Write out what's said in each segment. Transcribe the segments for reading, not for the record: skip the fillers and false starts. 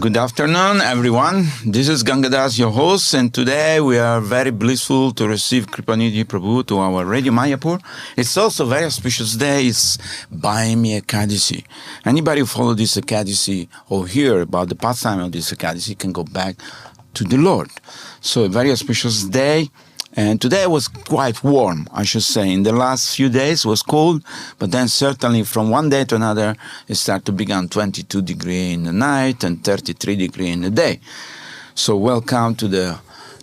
Good afternoon, everyone. This is Gangadas, your host, and today we are very blissful to receive Kripanidhi Prabhu to our Radio Mayapur. It's also a very auspicious day. It's Bhayami Ekadasi. Anybody who follow this Ekadasi or hear about the pastime of this Ekadasi can go back to the Lord. So a very auspicious day. And today was quite warm, I should say. In the last few days it was cold, but then certainly from one day to another it started to become 22 degrees in the night and 33 degrees in the day. So welcome to the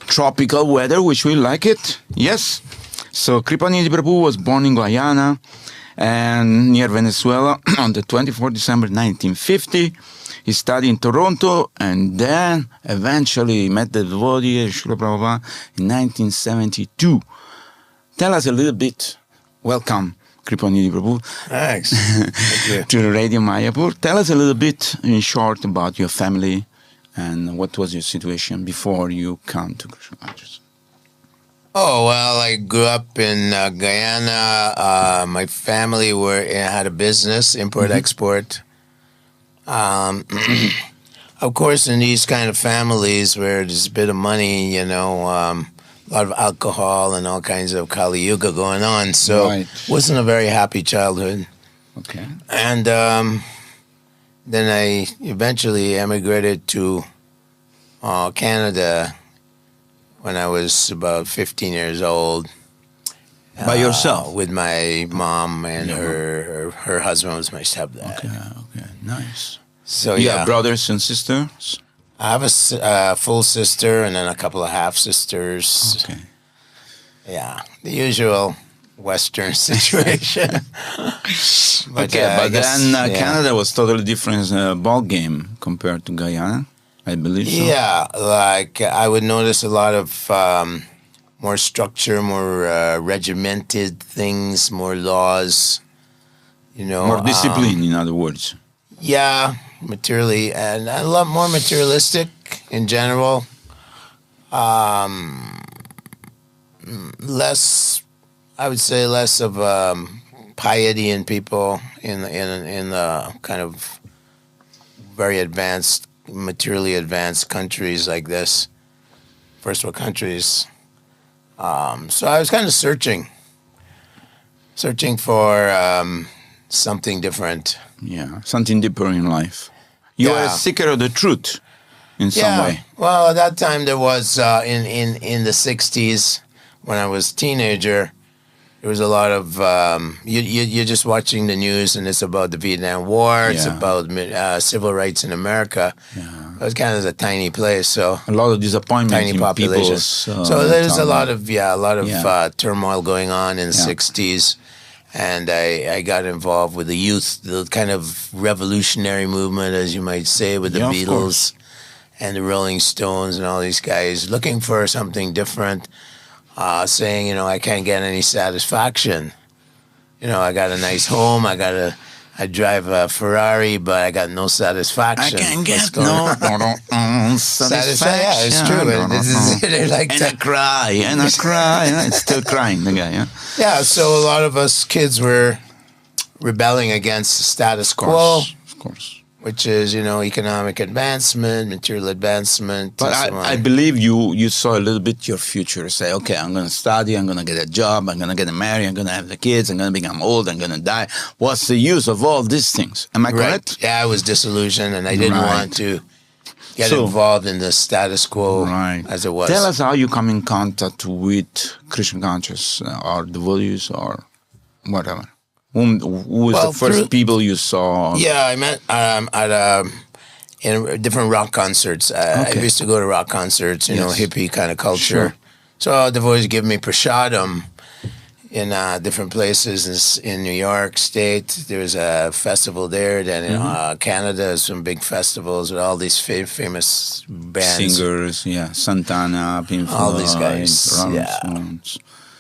tropical weather, which we like it. Yes. So Kripanidhi Prabhu was born in Guyana and near Venezuela on the 24th December 1950. He studied in Toronto and then eventually met the devotee Srila Prabhupada in 1972. Tell us a little bit. Welcome, Kripanidhi Prabhu. Thanks. Thank you. To the Radio Mayapur. Tell us a little bit in short about your family and what was your situation before you come to Krishna consciousness. Oh, well, I grew up in Guyana. My family had a business, import-export. Of course, in these kind of families where there's a bit of money, a lot of alcohol and all kinds of Kali Yuga going on. So it wasn't a very happy childhood. Okay. And then I eventually emigrated to Canada when I was about 15 years old. By yourself? With my mom and her husband was my stepdad. Okay, nice. So you have brothers and sisters? I have a full sister and then a couple of half sisters. Okay. Yeah, the usual Western situation. But then Canada was totally different ball game compared to Guyana, I believe so. Yeah, like I would notice a lot of more structure, more regimented things, more laws, More discipline, in other words. Yeah, materially, and a lot more materialistic in general. Less, I would say, less of piety in people in the kind of very advanced, materially advanced countries like this, first world countries. So I was kind of searching for something different. Yeah, something deeper in life. You were a seeker of the truth in some way. Well, at that time there was, in the 60s, when I was a teenager, there was a lot of, you're just watching the news and it's about the Vietnam War, it's about civil rights in America. Yeah. It was kind of a tiny place, so a lot of disappointment, tiny in population. So there's a lot of turmoil going on in the 60s. And I got involved with the youth, the kind of revolutionary movement, as you might say, with the Beatles and the Rolling Stones and all these guys, looking for something different, saying, I can't get any satisfaction. I got a nice home, I drive a Ferrari, but I got no satisfaction. I can't get no satisfaction. Yeah, it's true. I cry, and I cry. It's still crying, the guy, Yeah, so a lot of us kids were rebelling against the status quo. Of course. Which is, economic advancement, material advancement. But I believe you saw a little bit your future. Say, okay, I'm going to study, I'm going to get a job, I'm going to get married, I'm going to have the kids, I'm going to become old, I'm going to die. What's the use of all these things? Am I correct? Yeah, I was disillusioned and I didn't want to get involved in the status quo as it was. Tell us how you come in contact with Krishna conscious or devotees or whatever. Who was the first people you saw? Yeah, I met in different rock concerts. I used to go to rock concerts, hippie kind of culture. Sure. So devotees give me prasadam in different places in New York State. There's a festival there. Then in Canada, some big festivals with all these famous bands. Singers, Santana, Pink Floyd, all these guys. Stones.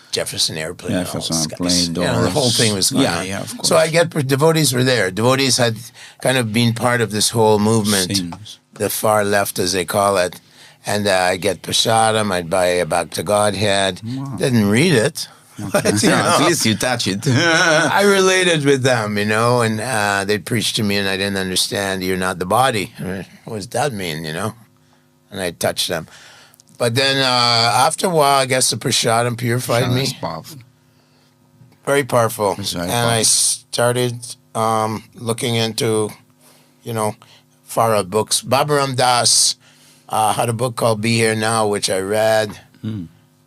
Jefferson Airplane. Airplane, the whole thing was going on. Yeah, of course. So devotees were there. Devotees had kind of been part of this whole movement, the far left as they call it. And I get prasadam, I'd buy a Bhakta Godhead. Wow. Didn't read it. But, you know, at least you touch it. I related with them, you know, and they'd preach to me and I didn't understand. You're not the body. What does that mean, you know? And I touched them. But then after a while, I guess the prasadam purified me. Powerful. Very powerful. Very and I started looking into, you know, far out books. Babaram Das had a book called Be Here Now, which I read.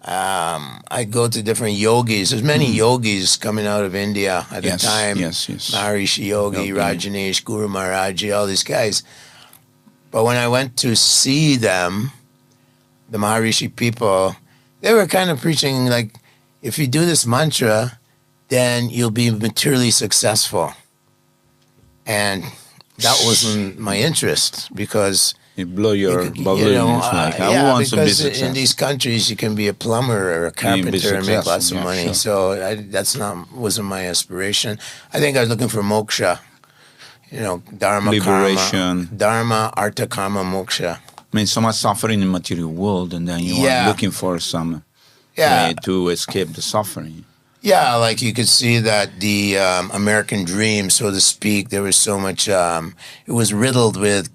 I go to different yogis. There's many yogis coming out of India at the time. Yes. Maharishi Yogi, Rajneesh, Guru Maharaji, all these guys. But when I went to see them, the Maharishi people, they were kind of preaching like, if you do this mantra, then you'll be materially successful. And that wasn't my interest because it blow your balloon. You know, who wants to be because successful? in these countries you can be a plumber or a carpenter and make lots of money. Sure. So that's wasn't my aspiration. I think I was looking for moksha. You know, dharma, liberation, karma, dharma, artha, karma, moksha. I mean, so much suffering in the material world, and then you are looking for some way to escape the suffering. Yeah, like you could see that the American dream, so to speak, there was so much. It was riddled with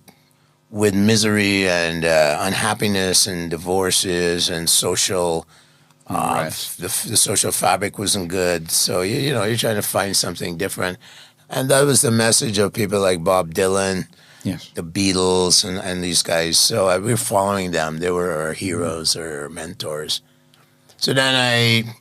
misery and unhappiness and divorces and social. The social fabric wasn't good, so you know you're trying to find something different, and that was the message of people like Bob Dylan. Yes. The Beatles and these guys. So we were following them. They were our heroes or mentors. So then I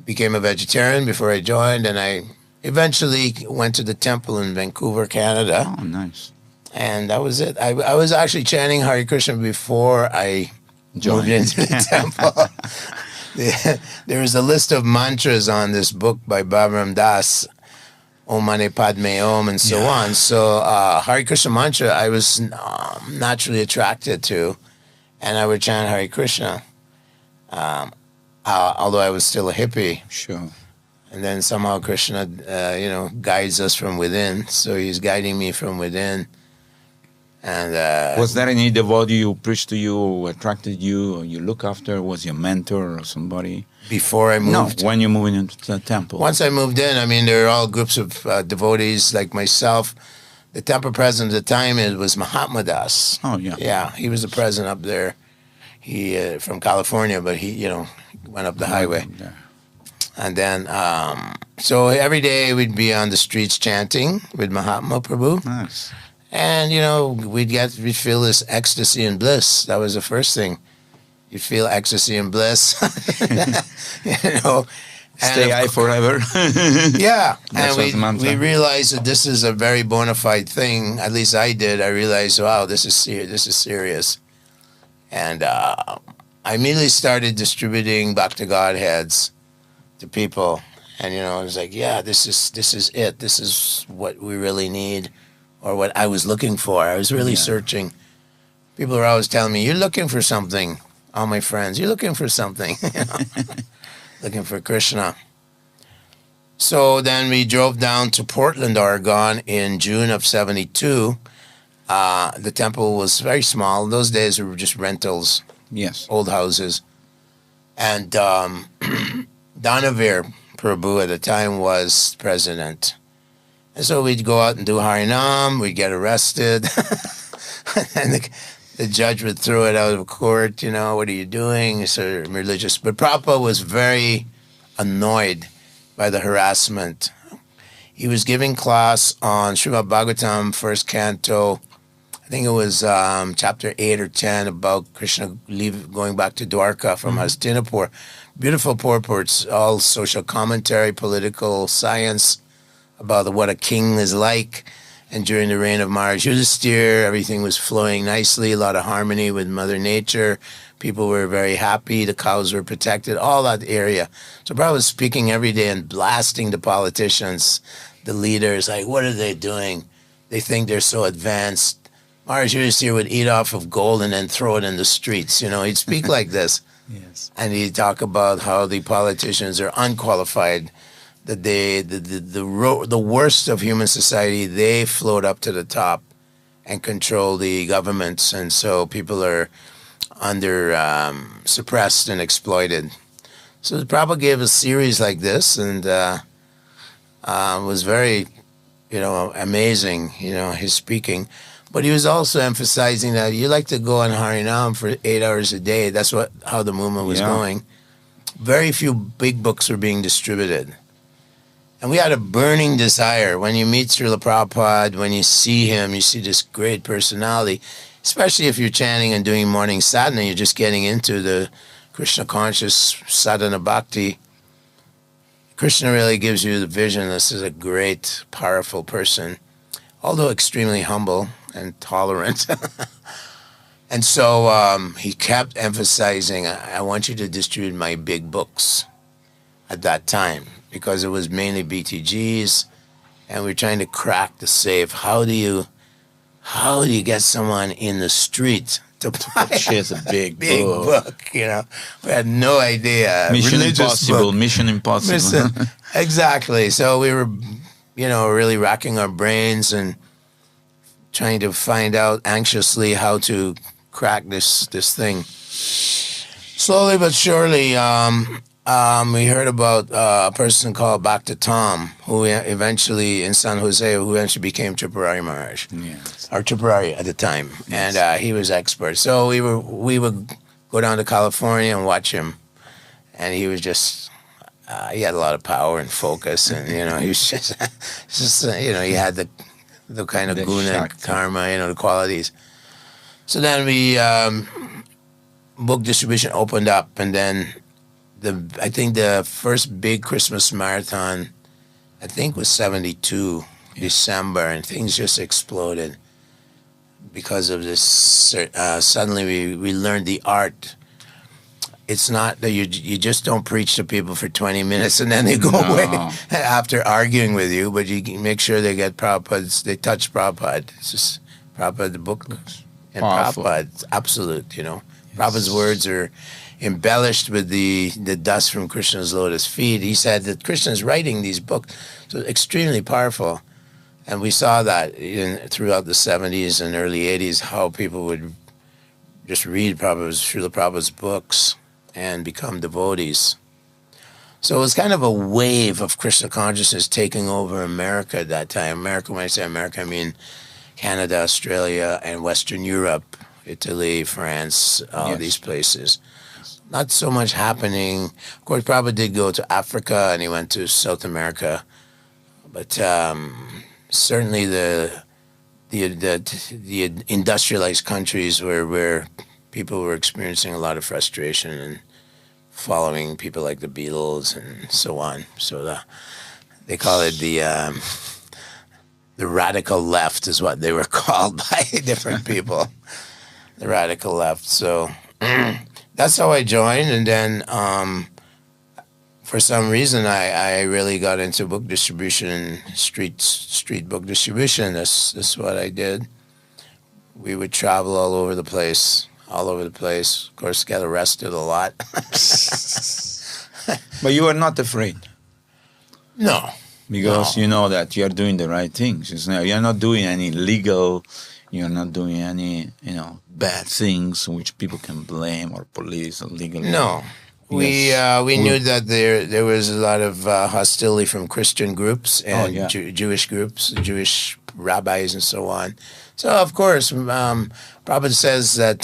became a vegetarian before I joined, and I eventually went to the temple in Vancouver, Canada. Oh, nice. And that was it. I was actually chanting Hare Krishna before I moved into the temple. There was a list of mantras on this book by Babaram Das, Om Mani Padme Om, and so on. So Hare Krishna mantra I was naturally attracted to, and I would chant Hare Krishna, although I was still a hippie. Sure. And then somehow Krishna, guides us from within. So he's guiding me from within. And was there any devotee who preached to you, or attracted you, or you look after? Was your mentor or somebody? Before I moved? No, when you're moving into the temple. Once I moved in, I mean, there were all groups of devotees like myself. The temple president at the time was Mahatma Das. Oh, yeah. Yeah, he was the president up there. He from California, but he, went up the highway. And then, so every day we'd be on the streets chanting with Mahatma Prabhu. Nice. And, we'd feel this ecstasy and bliss. That was the first thing. You feel ecstasy and bliss, Stay high forever. Yeah. That's and we realized that this is a very bona fide thing. At least I did. I realized, wow, this is serious. And I immediately started distributing Bhakti Godheads to people. And, I was like, yeah, this is it. This is what we really need, or what I was looking for. I was really searching. People are always telling me, you're looking for something. All my friends, you're looking for something. Looking for Krishna. So then we drove down to Portland, Oregon in June of 72. The temple was very small. Those days we were just rentals. Yes. Old houses. And Danavir Prabhu at the time was president. And so we'd go out and do Harinam, we'd get arrested. And the judge would throw it out of court, what are you doing? So religious. But Prabhupada was very annoyed by the harassment. He was giving class on Srimad Bhagavatam, first canto. I think it was chapter 8 or 10 about Krishna going back to Dwarka from Hastinapur. Beautiful purports, all social commentary, political science about what a king is like. And during the reign of Maharaj Yudhisthira, everything was flowing nicely, a lot of harmony with Mother Nature. People were very happy, the cows were protected, all that area. So Prabhupada was speaking every day and blasting the politicians, the leaders, like, what are they doing? They think they're so advanced. Maharaj Yudhisthira would eat off of gold and then throw it in the streets. He'd speak like this. Yes. And he'd talk about how the politicians are unqualified, that the worst of human society, they float up to the top and control the governments, and so people are under suppressed and exploited. So Prabhupada gave a series like this, and was very, amazing, his speaking. But he was also emphasizing that you like to go on Harinam for 8 hours a day. That's how the movement was going. Very few big books were being distributed. And we had a burning desire. When you meet Srila Prabhupada, when you see him, you see this great personality, especially if you're chanting and doing morning sadhana, you're just getting into the Krishna conscious sadhana bhakti. Krishna really gives you the vision. This is a great, powerful person, although extremely humble and tolerant. And so he kept emphasizing, I want you to distribute my big books at that time, because it was mainly BTGs, and we're trying to crack the safe. How do you get someone in the street to buy a big book? We had no idea. Mission impossible. Exactly. So we were, really racking our brains and trying to find out anxiously how to crack this thing. Slowly but surely, we heard about a person called Bhakta Tom, who eventually, in San Jose, who eventually became Tripurari Maharaj, or Tripurari at the time, and he was expert. So we would go down to California and watch him, and he was just, he had a lot of power and focus, and he was just he had the kind of guna, karma, the qualities. So then book distribution opened up, and then I think the first big Christmas marathon, was 72, December, and things just exploded because of this. Suddenly we learned the art. It's not that you just don't preach to people for 20 minutes and then they go away after arguing with you, but you make sure they get Prabhupada, they touch Prabhupada. It's just Prabhupada, the book, and Prabhupada, it's absolute, Prabhupada's words are embellished with the dust from Krishna's lotus feet. He said that Krishna is writing these books, so extremely powerful. And we saw that throughout the 70s and early 80s, how people would just read Srila Prabhupada's books and become devotees. So it was kind of a wave of Krishna consciousness taking over America at that time. America, when I say America, I mean Canada, Australia, and Western Europe, Italy, France, all these places. Not so much happening. Of course, Prabhupada did go to Africa and he went to South America, but certainly the industrialized countries where people were experiencing a lot of frustration and following people like the Beatles and so on. So they call it the radical left is what they were called by different people. The radical left. So that's how I joined, and then for some reason I really got into book distribution, street book distribution. That's what I did. We would travel all over the place. Of course, get arrested a lot. But you are not afraid. No. Because you know that you are doing the right things. You're not doing any illegal, you're not doing any, bad things which people can blame or police or legal. No. We knew that there was a lot of hostility from Christian groups and Jewish groups, Jewish rabbis and so on. So, of course, Prabhupada says that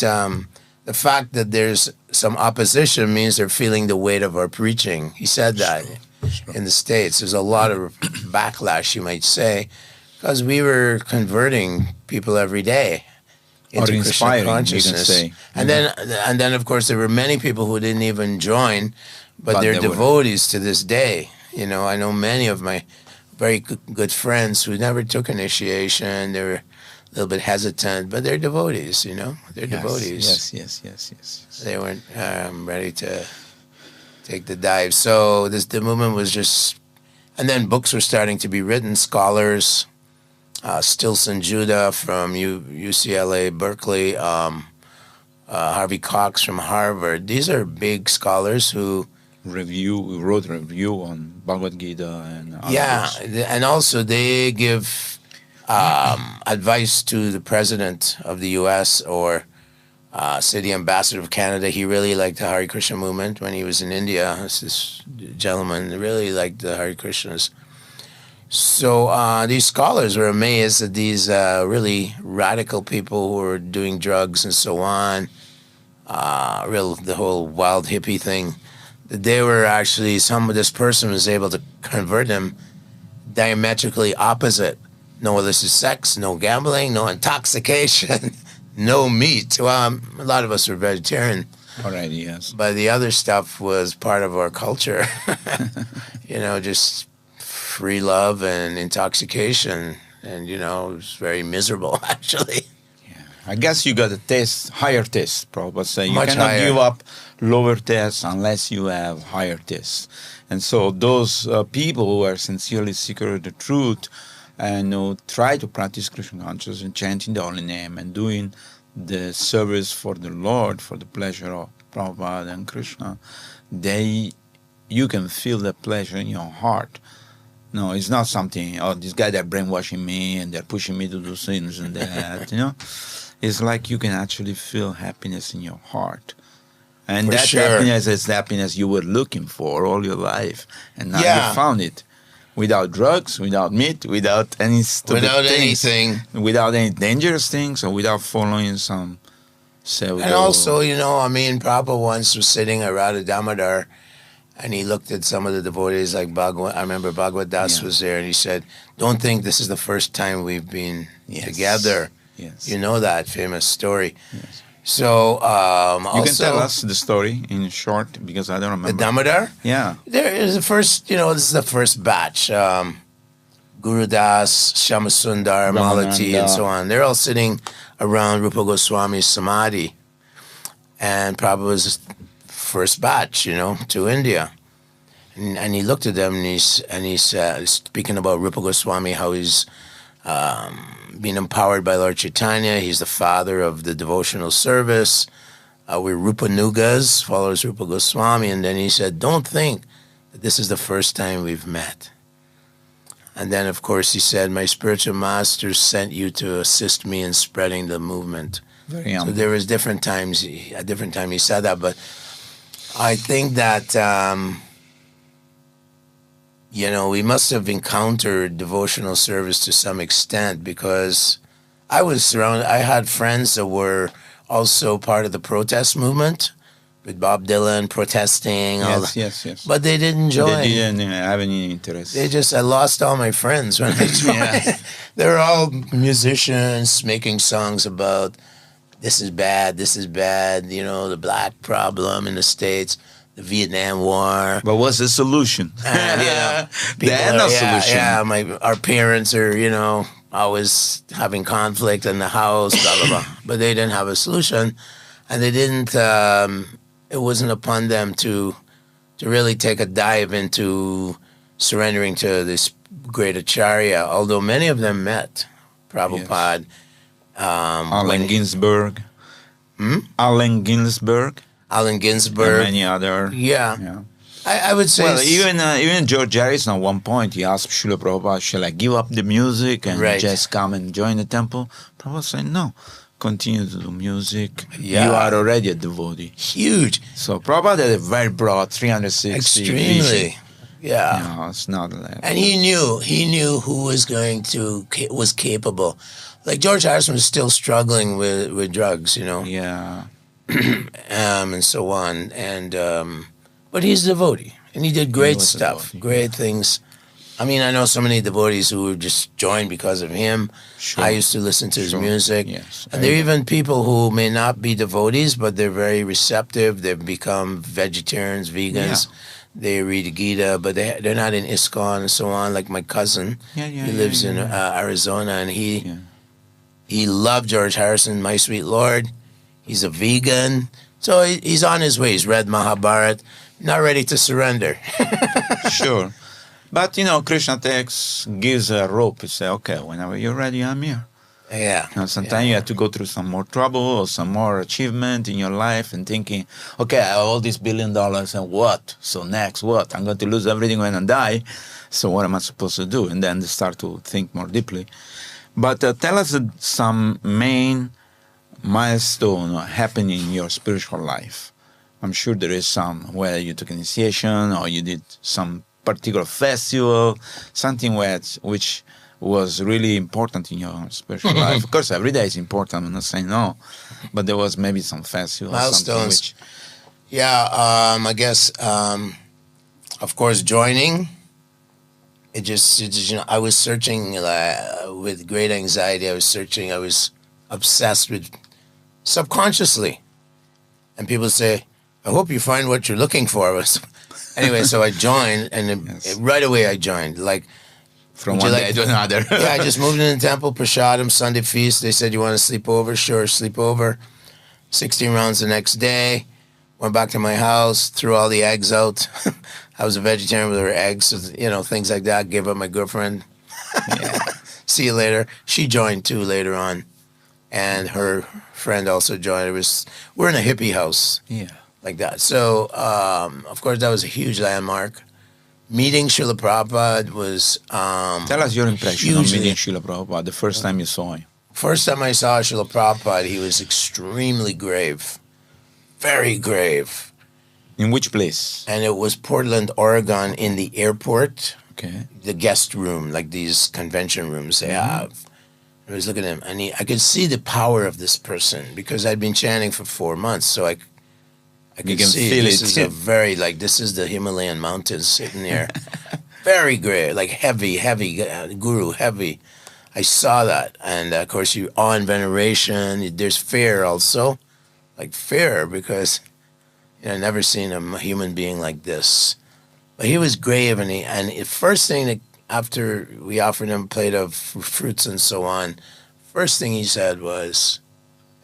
the fact that there's some opposition means they're feeling the weight of our preaching. He said that in the States. There's a lot of backlash, you might say, because we were converting people every day into Krishna consciousness. You can say. And then, of course, there were many people who didn't even join, but they're devotees to this day. I know many of my very good friends who never took initiation. They were a little bit hesitant, but they're devotees, They're devotees. Yes. They weren't ready to take the dive. So the movement was just... And then books were starting to be written, scholars... Stilson Judah from UCLA, Berkeley, Harvey Cox from Harvard. These are big scholars who wrote review on Bhagavad Gita and books. And also they give advice to the president of the U.S. or city ambassador of Canada. He really liked the Hare Krishna movement when he was in India. This gentleman really liked the Hare Krishnas. So these scholars were amazed at these really radical people who were doing drugs and so on, the whole wild hippie thing. They were actually, this person was able to convert them diametrically opposite. No illicit sex, no gambling, no intoxication, no meat. Well, a lot of us were vegetarian. Already, yes. But the other stuff was part of our culture. Just free love and intoxication. And, it was very miserable, actually. Yeah. I guess you got a higher taste, probably. So you Much cannot higher. give up lower tests unless you have higher tests. And so those people who are sincerely seeking the truth and who try to practice Krishna consciousness and chanting the holy name and doing the service for the Lord, for the pleasure of Prabhupada and Krishna, you can feel the pleasure in your heart. No, it's not something, this guy, they're brainwashing me and they're pushing me to do things and that, It's like you can actually feel happiness in your heart. And that happiness is the happiness you were looking for all your life. And now you found it. Without drugs, without meat, without any stupid things, without any dangerous things, or without following some pseudo. And also, Prabhupada once was sitting at Radha Damodar, and he looked at some of the devotees like Bhagavad. I remember Bhagavad Das was there, and he said, "Don't think this is the first time we've been together." Yes. You know that famous story. Yes. So, you can tell us the story in short, because I don't remember. The Damodar? Yeah. There is the first, this is the first batch. Guru Das, Shyamasundar, Malati, and so on. They're all sitting around Rupa Goswami's Samadhi. And Prabhupada was the first batch, to India. And he looked at them and he said, speaking about Rupa Goswami, how he's being empowered by Lord Chaitanya. He's the father of the devotional service. We're Rupanugas, followers of Rupa Goswami. And then he said, don't think that this is the first time we've met. And then, of course, he said, my spiritual master sent you to assist me in spreading the movement. Very humble. So there was different times, at different time he said that. But I think that, we must have encountered devotional service to some extent, because I was surrounded. I had friends that were also part of the protest movement, with Bob Dylan protesting. Yes. But they didn't join. They didn't have any interest. I lost all my friends when I joined. They were all musicians making songs about this is bad, the black problem in the States, the Vietnam War. But what's the solution? There had no solution. Yeah, our parents are, always having conflict in the house, blah, blah, blah. But they didn't have a solution. And they didn't, it wasn't upon them to really take a dive into surrendering to this great Acharya, although many of them met Prabhupada. Yes. Allen Ginsberg. Allen Ginsberg. And many other. Yeah. I would say. Well, even George Harrison at one point, he asked Srila Prabhupada, shall I give up the music and just come and join the temple? Prabhupada said, no, continue to do music. Yeah. You are already a devotee. Huge. So Prabhupada had a very broad 360 Extremely. vision. Yeah. No, it's not like. And he knew who was capable. Like George Harrison was still struggling with drugs, Yeah. and so on. And but he's a devotee, and he did great stuff, great things. I mean, I know so many devotees who just joined because of him. Sure. I used to listen to his music. Yes. And there are even people who may not be devotees, but they're very receptive. They've become vegetarians, vegans. Yeah. They read the Gita, but they're not in ISKCON and so on. Like my cousin, he lives in Arizona, and he loved George Harrison, My Sweet Lord. He's a vegan. So he's on his way. He's read Mahabharata, not ready to surrender. Sure. But, Krishna gives a rope. He says, okay, whenever you're ready, I'm here. Yeah. Sometimes you have to go through some more trouble or some more achievement in your life and thinking, okay, I have all this $1 billion and what? So next, what? I'm going to lose everything when I die. So what am I supposed to do? And then they start to think more deeply. But tell us some main milestone happening in your spiritual life? I'm sure there is some, whether you took initiation or you did some particular festival, something which was really important in your spiritual life. Of course, every day is important. I'm not saying no, but there was maybe some festival. Milestones. I guess, of course, joining. It just I was searching with great anxiety. I was obsessed with subconsciously. And people say, I hope you find what you're looking for. Anyway, so I joined, and right away I joined. Like, from one day to another. Yeah, I just moved in the temple, Prashadam, Sunday feast. They said, you want to sleep over? Sure, sleep over. 16 rounds the next day. Went back to my house, threw all the eggs out. I was a vegetarian with her eggs, things like that. Gave up my girlfriend. Yeah. See you later. She joined too later on. And her friend also joined. We're in a hippie house. Yeah. Like that. So, of course, that was a huge landmark. Meeting Srila Prabhupada was Tell us your impression of meeting Srila Prabhupada the first time you saw him. First time I saw Srila Prabhupada, he was extremely grave. Very grave. In which place? And it was Portland, Oregon, in the airport. Okay. The guest room, like these convention rooms they have. I was looking at him, and I could see the power of this person because I'd been chanting for 4 month, so I could see feel this it. is this is the Himalayan mountains sitting there. Very great, like heavy, guru, heavy. I saw that. And of course, you awe and veneration. There's fear also, like fear, because I've never seen a human being like this. But he was grave, and the first thing that after we offered him a plate of fruits and so on, first thing he said was,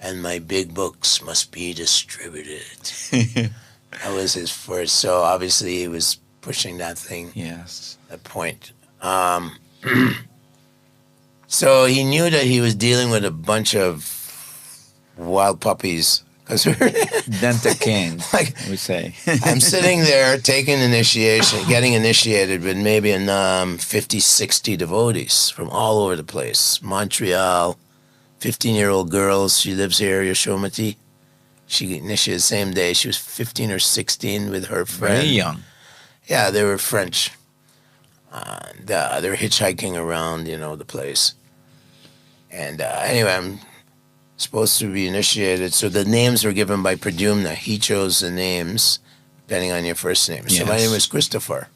and my big books must be distributed. That was his first. So obviously he was pushing that thing. Yes. That point. So he knew that he was dealing with a bunch of wild puppies. Denta King, like we say. I'm sitting there taking initiation, getting initiated with maybe 50, 60 devotees from all over the place. Montreal, 15-year-old girls. She lives here, Yashomati. She initiated the same day. She was 15 or 16 with her friend. Very young. Yeah, they were French. They were hitchhiking around, the place. And anyway, I'm supposed to be initiated. So the names were given by Pradyumna. He chose the names depending on your first name. So my name was Christopher.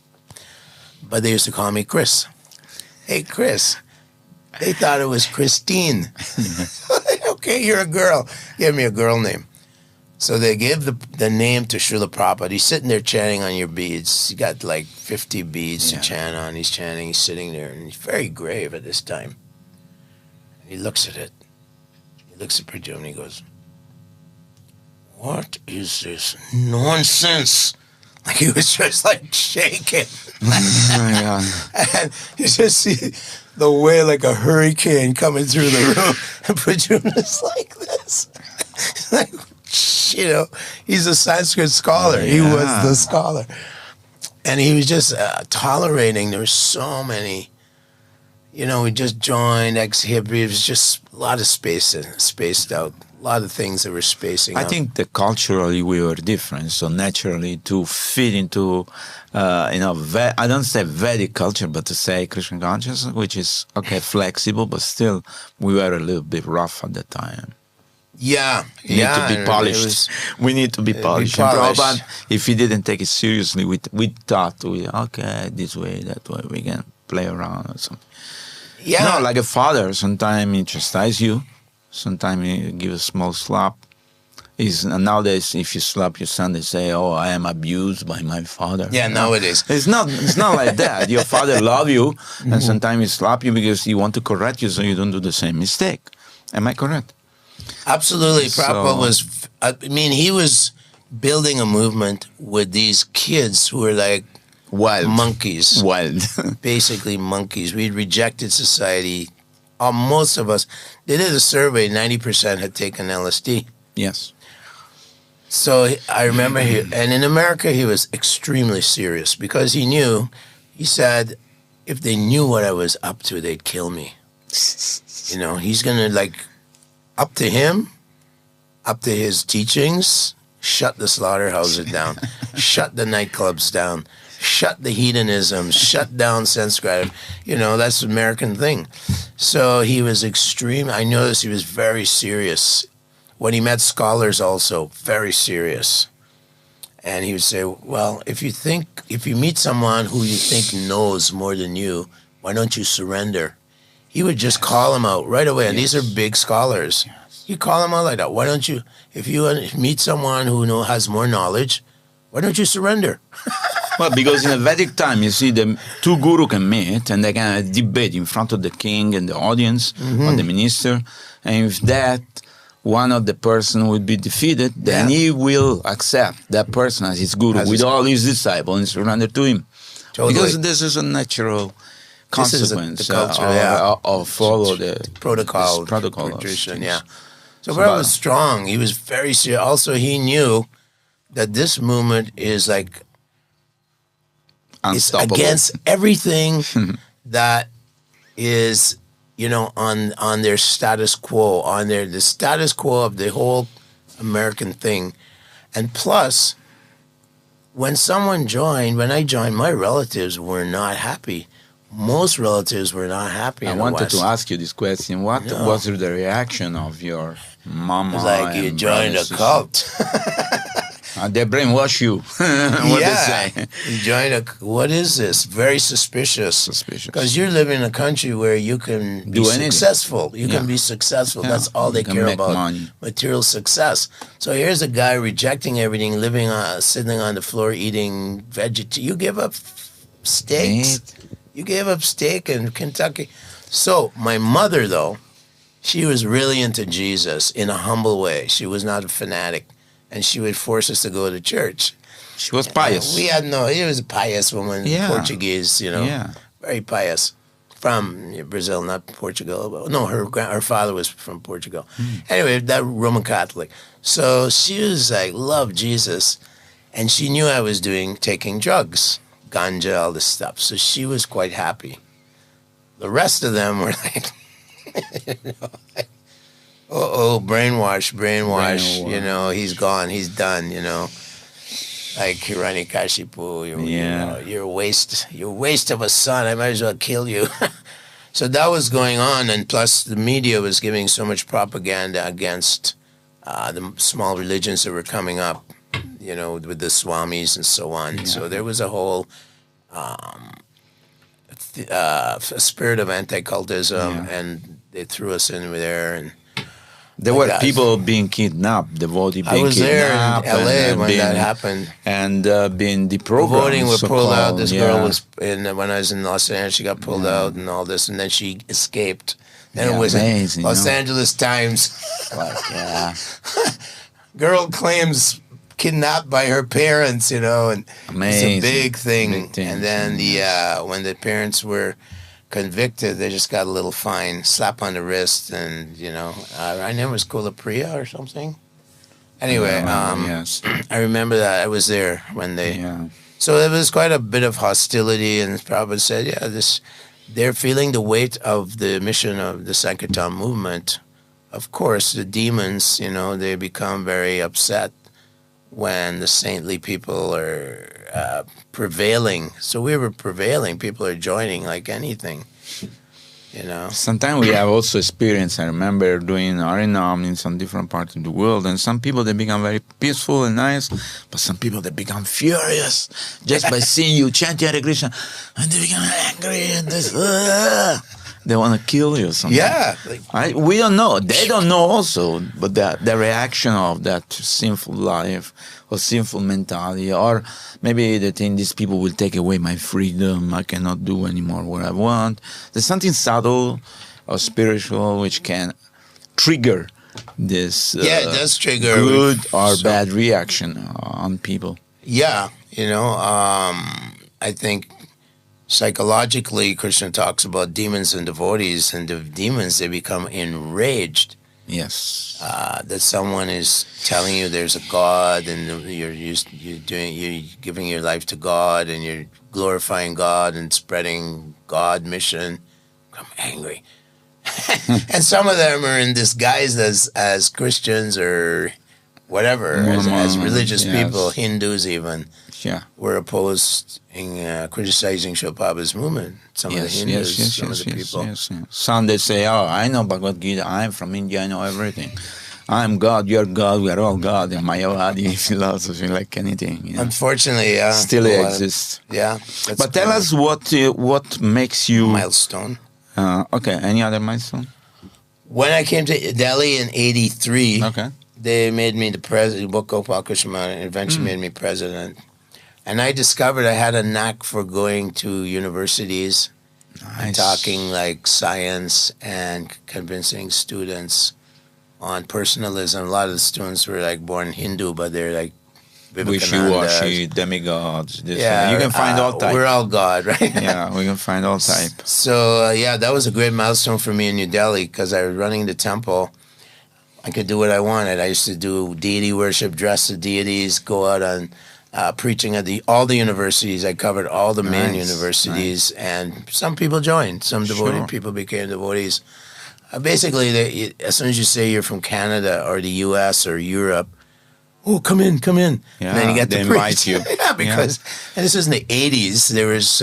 But they used to call me Chris. Hey, Chris. They thought it was Christine. Okay, you're a girl. Give me a girl name. So they gave the name to Srila Prabhupada. He's sitting there chanting on your beads. He got like 50 beads to chant on. He's chanting. He's sitting there. And he's very grave at this time. And he looks at it. He looks at Pradyumna and he goes, what is this nonsense? Like he was just like shaking. And you just see the way like a hurricane coming through the room. And Pradyumna's like this. Like, he's a Sanskrit scholar. He was the scholar. And he was just tolerating. There were so many, we just joined ex-hippie. It was just a lot of spaced out. A lot of things that were spacing out. I think that culturally we were different. So naturally to fit into, I don't say Vedic culture, but to say Krishna consciousness, which is, flexible, but still we were a little bit rough at the time. Yeah. We need to be polished. We need to be polished. And Prabhupada, if he didn't take it seriously, we thought, this way, that way, we can play around or something. Yeah. Like a father, sometimes he chastises you, sometimes he gives a small slap. Nowadays, if you slap your son, they say, I am abused by my father. Yeah, nowadays. It's not like that. Your father loves you, and sometimes he slap you because he wants to correct you so you don't do the same mistake. Am I correct? Absolutely. Prabhupada he was building a movement with these kids who were like wild monkeys. Wild. Basically monkeys. We'd rejected society. Most of us, they did a survey, 90% had taken LSD. Yes. So I remember, and in America, he was extremely serious because he said, if they knew what I was up to, they'd kill me. He's going to up to him, up to his teachings, shut the slaughterhouses down, shut the nightclubs down, shut the hedonism, shut down sense gratification. That's the American thing. So he was extreme. I noticed he was very serious. When he met scholars also, very serious. And he would say, well, if you meet someone who you think knows more than you, why don't you surrender? He would just call them out right away. And these are big scholars. Yes. You call them out like that. Why don't you, if you meet someone who has more knowledge, why don't you surrender? Well, because in a Vedic time, you see, the two gurus can meet and they can debate in front of the king and the audience or the minister. And if that one of the person would be defeated, then he will accept that person as his guru with all his disciples and surrender to him. Totally. Because this is a natural consequence of follow the protocol tradition. Yeah. So Brother was strong. He was very serious. Also, he knew that this movement is like unstoppable. It's against everything that is, on their status quo, the status quo of the whole American thing. And plus, when I joined, my relatives were not happy. Most relatives were not happy. I wanted to ask you this question. What was the reaction of your mama? It was like you joined a cult. They brainwash you. What they say. You joined what is this? Very suspicious. Because you're living in a country where you can be successful. You can be successful. Yeah. That's all they care about. Money. Material success. So here's a guy rejecting everything, sitting on the floor eating vegetarian. You give up steaks. You gave up steak in Kentucky. So my mother, though, she was really into Jesus in a humble way. She was not a fanatic. And she would force us to go to church. She was pious. He was a pious woman, Portuguese, very pious. From Brazil, not Portugal. No, her father was from Portugal. Anyway, that Roman Catholic. So she was like, loved Jesus. And she knew I was taking drugs, ganja, all this stuff. So she was quite happy. The rest of them were like, brainwash. He's gone, he's done, like Hiranyakashipu, you're a waste of a son, I might as well kill you. So that was going on, and plus the media was giving so much propaganda against the small religions that were coming up, with the Swamis and so on. Yeah. So there was a whole spirit of anti-cultism, and they threw us in there, and there were people being kidnapped, devotees being kidnapped. I was there in L.A. when that happened. And being deprogrammed. Voting were pulled out. This girl was, when I was in Los Angeles, she got pulled out and all this, and then she escaped. And it was amazing, Los Angeles Times. Girl claims kidnapped by her parents, and amazing. It's a big thing. And then when the parents were convicted, they just got a little fine, slap on the wrist, and her name was Kulapriya or something. Anyway, yes. I remember that I was there when they. Yeah. So it was quite a bit of hostility, and Prabhupada said, they're feeling the weight of the mission of the Sankirtan movement. Of course, the demons, they become very upset when the saintly people are prevailing. So we were prevailing. People are joining like anything, Sometimes we have also experience. I remember doing Harinam in some different parts of the world, and some people, they become very peaceful and nice, but some people, they become furious just by seeing you chanting Hare Krishna, and they become angry, and they want to kill you or something. Yeah. We don't know. They don't know also, but the reaction of that sinful life or sinful mentality, or maybe they think these people will take away my freedom, I cannot do anymore what I want. There's something subtle or spiritual which can trigger this it does trigger good or bad reaction on people. Yeah, I think psychologically, Krishna talks about demons and devotees, and the demons, they become enraged. Yes. That someone is telling you there's a God, and you're giving your life to God, and you're glorifying God and spreading God mission. I'm angry. And some of them are in disguise as Christians or whatever, as religious people, Hindus even. Yeah. Were opposed in criticizing Srila Prabhupada's movement. Some of the Hindus, some of the people. Some they say, oh, I know Bhagavad Gita, I'm from India, I know everything. I'm God, you're God, we are all God. And Mayavadi philosophy, like anything. You know. Unfortunately, yeah. Still exists. Yeah. But tell us what makes you... Milestone. Okay, any other milestone? When I came to Delhi in 83, okay, they made me the president. Gopal Krishna eventually made me president. And I discovered I had a knack for going to universities and talking like science and convincing students on personalism. A lot of the students were like born Hindu, but they're like wishy-washy, demigods. You can find all type. We're all God, right? Yeah, we can find all type. So, that was a great milestone for me in New Delhi because I was running the temple. I could do what I wanted. I used to do deity worship, dress the deities, go out on preaching at all the universities. I covered all the main universities, and some people joined. Some devotee people became devotees. Basically, as soon as you say you're from Canada or the U.S. or Europe, oh, come in. Yeah, and then you get to invite you. Yeah, because and this was in the 80s. There was,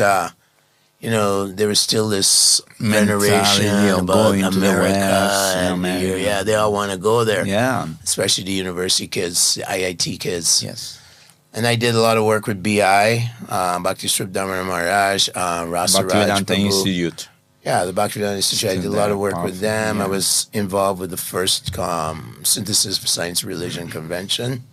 there was still this veneration about America. And they all want to go there. Yeah. Especially the university kids, the IIT kids. Yes. And I did a lot of work with BI, Bhakti Srip Damar Maharaj, Rasa Raj Bhaktivedanta Institute. Yeah, the Bhaktivedanta Institute. I did a lot of work with them. Yeah. I was involved with the first Synthesis for Science Religion convention,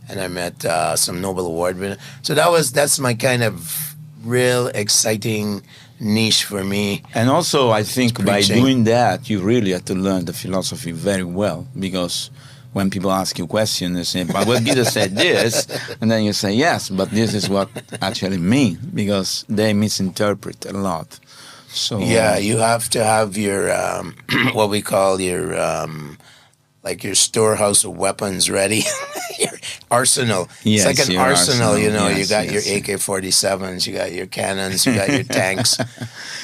and I met some Nobel Award winners. So that's my kind of real exciting niche for me. And also, I think by doing that, you really have to learn the philosophy very well, because when people ask you questions, they say, Bhagavad Gita said this, and then you say, yes, but this is what actually means, because they misinterpret a lot. So yeah, you have to have your what we call your like your storehouse of weapons ready, your arsenal. Yes, it's like an arsenal, you know. Yes, you got your AK-47s, you got your cannons, you got your tanks,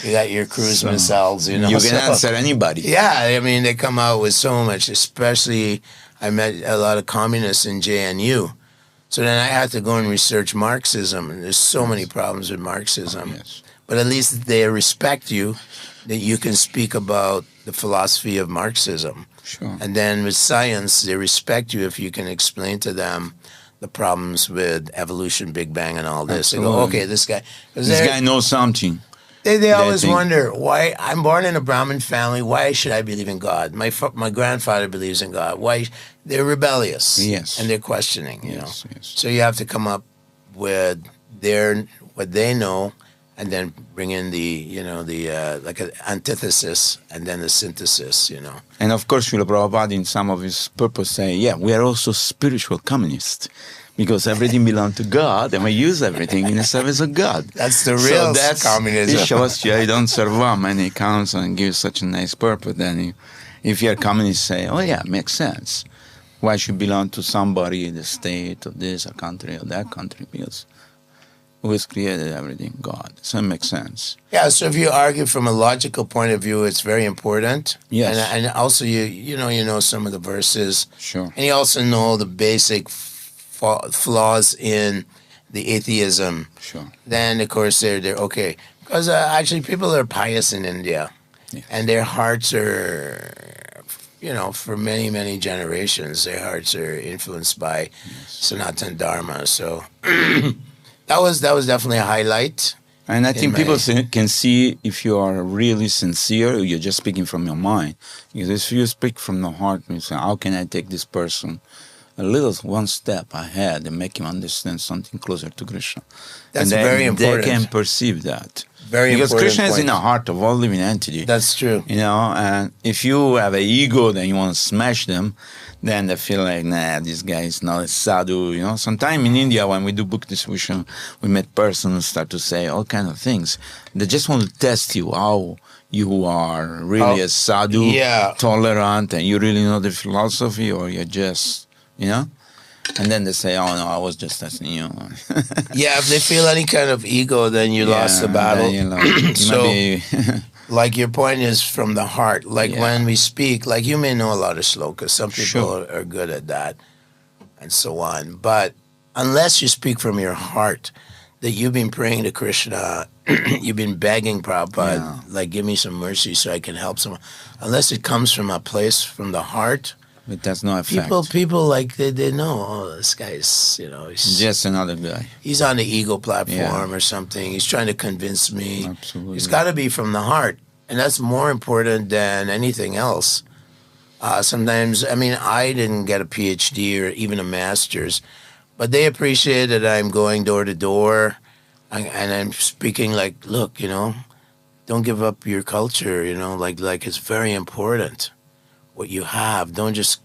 you got your cruise missiles. You know, you can answer anybody. Yeah, I mean, they come out with so much. Especially, I met a lot of communists in JNU. So then I had to go and research Marxism, and there's so many problems with Marxism. Yes. But at least they respect you, that you can speak about the philosophy of Marxism. Sure. And then with science, they respect you if you can explain to them the problems with evolution, Big Bang, and all this. Absolutely. They go, okay, this guy knows something. They always wonder, why, I'm born in a Brahmin family, why should I believe in God? My grandfather believes in God. Why? They're rebellious. Yes. And they're questioning, you know. Yes. So you have to come up with what they know, and then bring in like an antithesis and then the synthesis, you know. And of course, Srila Prabhupada, in some of his purpose, say, yeah, we are also spiritual communists, because everything belongs to God, and we use everything in the service of God. That's the real communism. It shows you don't serve and he comes and gives such a nice purpose. Then if you're a communist, say, oh yeah, makes sense. Why should belong to somebody, the state, or this, or country, or that country? Because who has created everything? God. So it makes sense. Yeah, so if you argue from a logical point of view, it's very important. Yes. And also, you know some of the verses. Sure. And you also know the basic flaws in the atheism. Sure. Then, of course, they're okay. Because actually, people are pious in India. Yes. And their hearts are, for many, many generations, their hearts are influenced by Sanatana Dharma. So... That was definitely a highlight. And I think people can see if you are really sincere or you're just speaking from your mind. Because if you speak from the heart, you say, how can I take this person one step ahead and make him understand something closer to Krishna? That's very important. They can perceive that. Very because important. Because Krishna is in the heart of all living entity. That's true. And if you have an ego, then you want to smash them, then they feel like, nah, this guy is not a sadhu, Sometimes in India, when we do book distribution, we met persons start to say all kinds of things. They just want to test you, how you are really a sadhu, tolerant, and you really know the philosophy, or you're just, And then they say, oh, no, I was just testing you. Yeah, if they feel any kind of ego, then you lost the battle. Then Like your point is from the heart. Like when we speak, like you may know a lot of slokas. Some people are good at that and so on. But unless you speak from your heart, that you've been praying to Krishna, you've been begging Prabhupada, like, give me some mercy so I can help someone. Unless it comes from a place from the heart, it has no effect. People like, they know, oh, this guy's, he's just another guy. He's on the ego platform or something. He's trying to convince me. Absolutely. It's got to be from the heart. And that's more important than anything else. Sometimes, I didn't get a PhD or even a master's, but they appreciate that I'm going door to door and I'm speaking like, look, don't give up your culture, like it's very important what you have. Don't just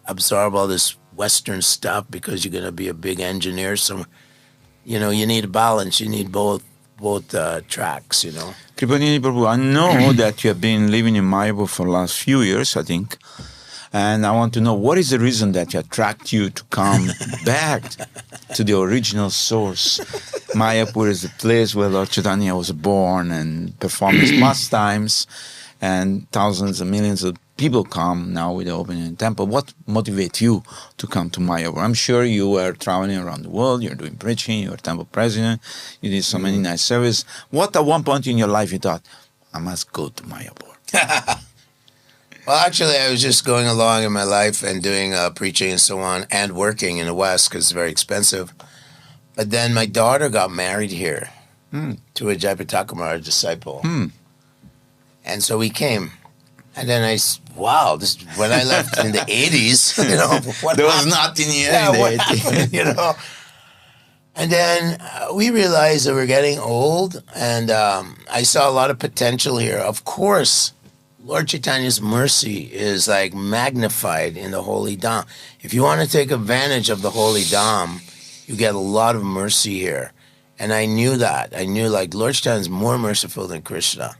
absorb all this Western stuff because you're going to be a big engineer. So, you need a balance. You need both tracks, Kripanidhi Prabhu, I know that you have been living in Mayapur for the last few years, I think. And I want to know, what is the reason that attract you to come back to the original source? Mayapur is the place where Lord Chaitanya was born and performed his pastimes, and thousands and millions of people come now with the opening of the temple. What motivates you to come to Mayapur? I'm sure you were traveling around the world, you're doing preaching, you're temple president, you did so many nice services. What at one point in your life you thought, I must go to Mayapur? Well, actually, I was just going along in my life and doing preaching and so on, and working in the West because it's very expensive. But then my daughter got married here to a Jayapataka Maharaj disciple. And so we came. And then when I left in the 80s, there was nothing here in the 80s. And then we realized that we're getting old, and I saw a lot of potential here. Of course, Lord Chaitanya's mercy is like magnified in the Holy Dham. If you want to take advantage of the Holy Dham, you get a lot of mercy here. And I knew that. I knew like Lord Chaitanya is more merciful than Krishna.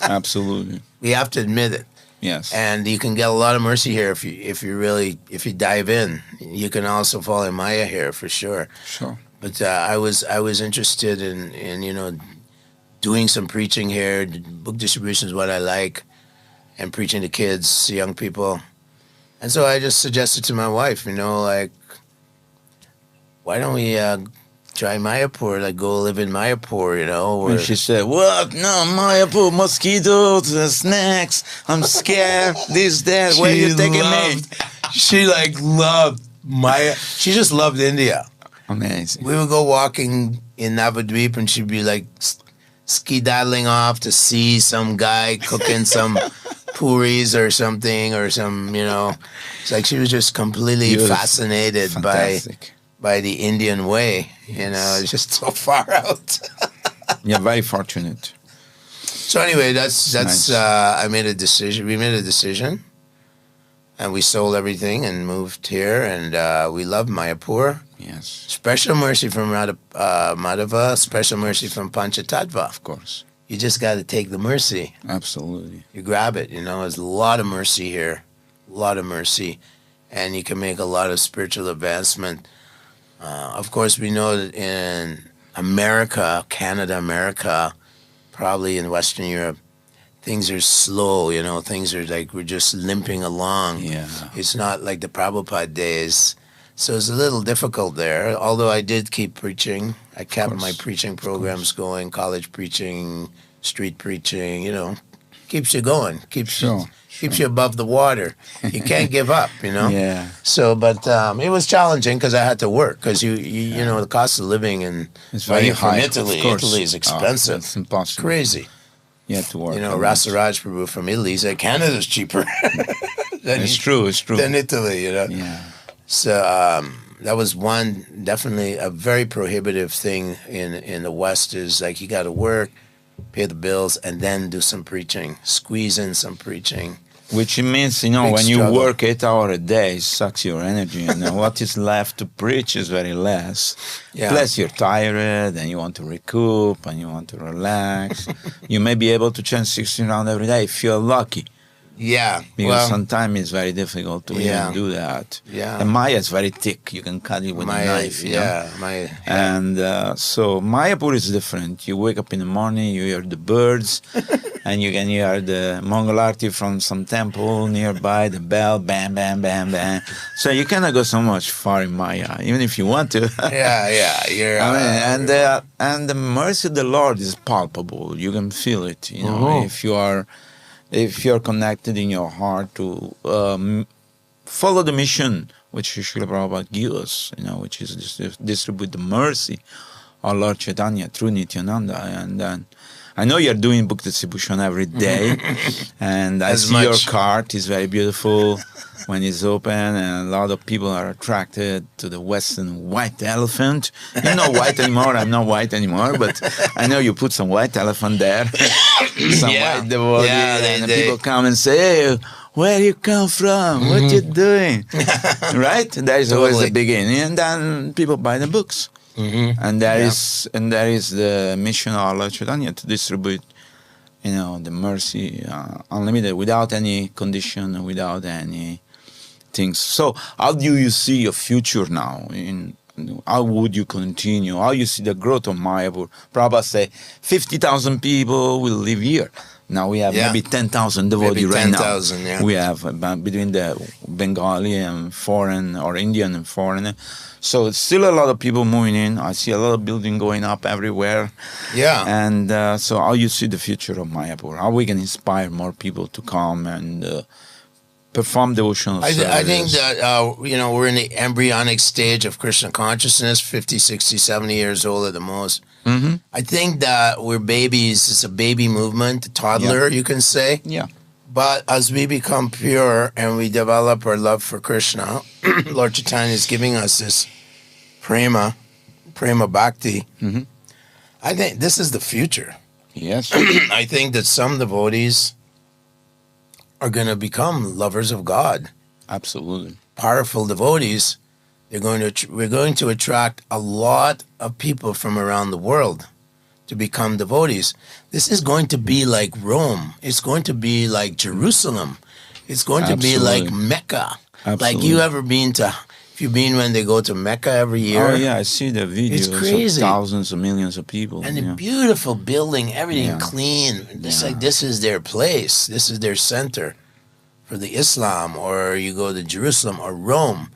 Absolutely. We have to admit it. Yes. And you can get a lot of mercy here if you dive in. You can also fall in Maya here for sure. Sure. But I was interested in doing some preaching here. Book distribution is what I like, and preaching to kids, young people. And so I just suggested to my wife, like, why don't we try Mayapur, like go live in Mayapur, And she said, what? No, Mayapur, mosquitoes, snakes, I'm scared, this, that, where you taking me? She loved she just loved India. Amazing. We would go walking in Navadvip and she'd be like ski-daddling off to see some guy cooking some puris or something or some, It's like she was just completely fascinated by the Indian way. It's just so far out. You're very fortunate. So anyway, that's nice. I made a decision. We made a decision, and we sold everything and moved here, and we love Mayapur. Yes. Special mercy from Madhava, special mercy from Panchatattva. Of course. You just got to take the mercy. Absolutely. You grab it, there's a lot of mercy here, a lot of mercy, and you can make a lot of spiritual advancement. Of course, we know that in America, Canada, America, probably in Western Europe, things are slow, things are like we're just limping along. Yeah. It's not like the Prabhupada days. So it's a little difficult there, although I did keep preaching. I kept my preaching programs going, college preaching, street preaching, keeps you going, keeps you above the water. You can't give up, Yeah. So, but it was challenging because I had to work because the cost of living in it's very high. Italy. Italy is expensive. It's impossible. Crazy. You have to work. Rasaraj Prabhu from Italy said Canada's cheaper. It's true. Than Italy, Yeah. So that was definitely a very prohibitive thing in the West is like you got to work, pay the bills, and then do some preaching, squeeze in some preaching. Which means, when you work 8 hours a day, it sucks your energy. And what is left to preach is very less. Yeah. Plus, you're tired, and you want to recoup, and you want to relax. You may be able to chant 16 rounds every day if you're lucky. Yeah. Because sometimes it's very difficult to even do that. Yeah. And Maya is very thick. You can cut it with a knife. And so Mayapur is different. You wake up in the morning, you hear the birds, and you can hear the Mongol arty from some temple nearby, the bell, bam, bam, bam, bam. So you cannot go so much far in Maya, even if you want to. You're. And the mercy of the Lord is palpable. You can feel it. You know, if you are connected in your heart to follow the mission which Srila Prabhupada gives us, you know, which is distribute the mercy of Lord Chaitanya through Nityananda. And I know you're doing book distribution every day, and I see your cart is very beautiful when it's open, and a lot of people are attracted to the Western white elephant. You're not white anymore, I'm not white anymore, but I know you put some white elephant there, some white devotee, and people come and say, hey, where you come from? What you doing? Right? That is always the beginning, and then people buy the books. And that is the mission of Lord Chaitanya, to distribute, you know, the mercy unlimited, without any condition, without any things. So how do you see your future now? How would you continue? How you see the growth of Mayapur? Prabhupada say 50,000 people will live here. Now we have maybe 10,000 devotees right now. We have between the Bengali and foreign, or Indian and foreign. So it's still a lot of people moving in. I see a lot of building going up everywhere. Yeah. And so how you see the future of Mayapur? How we can inspire more people to come and perform devotional service? I think that, we're in the embryonic stage of Krishna consciousness, 50, 60, 70 years old at the most. I think that we're babies. It's a baby movement, a toddler, you can say. Yeah. But as we become pure and we develop our love for Krishna, Lord Chaitanya is giving us this prema bhakti. I think this is the future. Yes. I think that some devotees are going to become lovers of God. Absolutely. Powerful devotees. We're going to attract a lot of people from around the world to become devotees. This is going to be like Rome. It's going to be like Jerusalem. It's going to be like Mecca. Like if you've been when they go to Mecca every year. Oh yeah, I see the videos. It's crazy. Of thousands of millions of people. And a beautiful building, everything clean. It's like this is their place. This is their center for the Islam. Or you go to Jerusalem or Rome.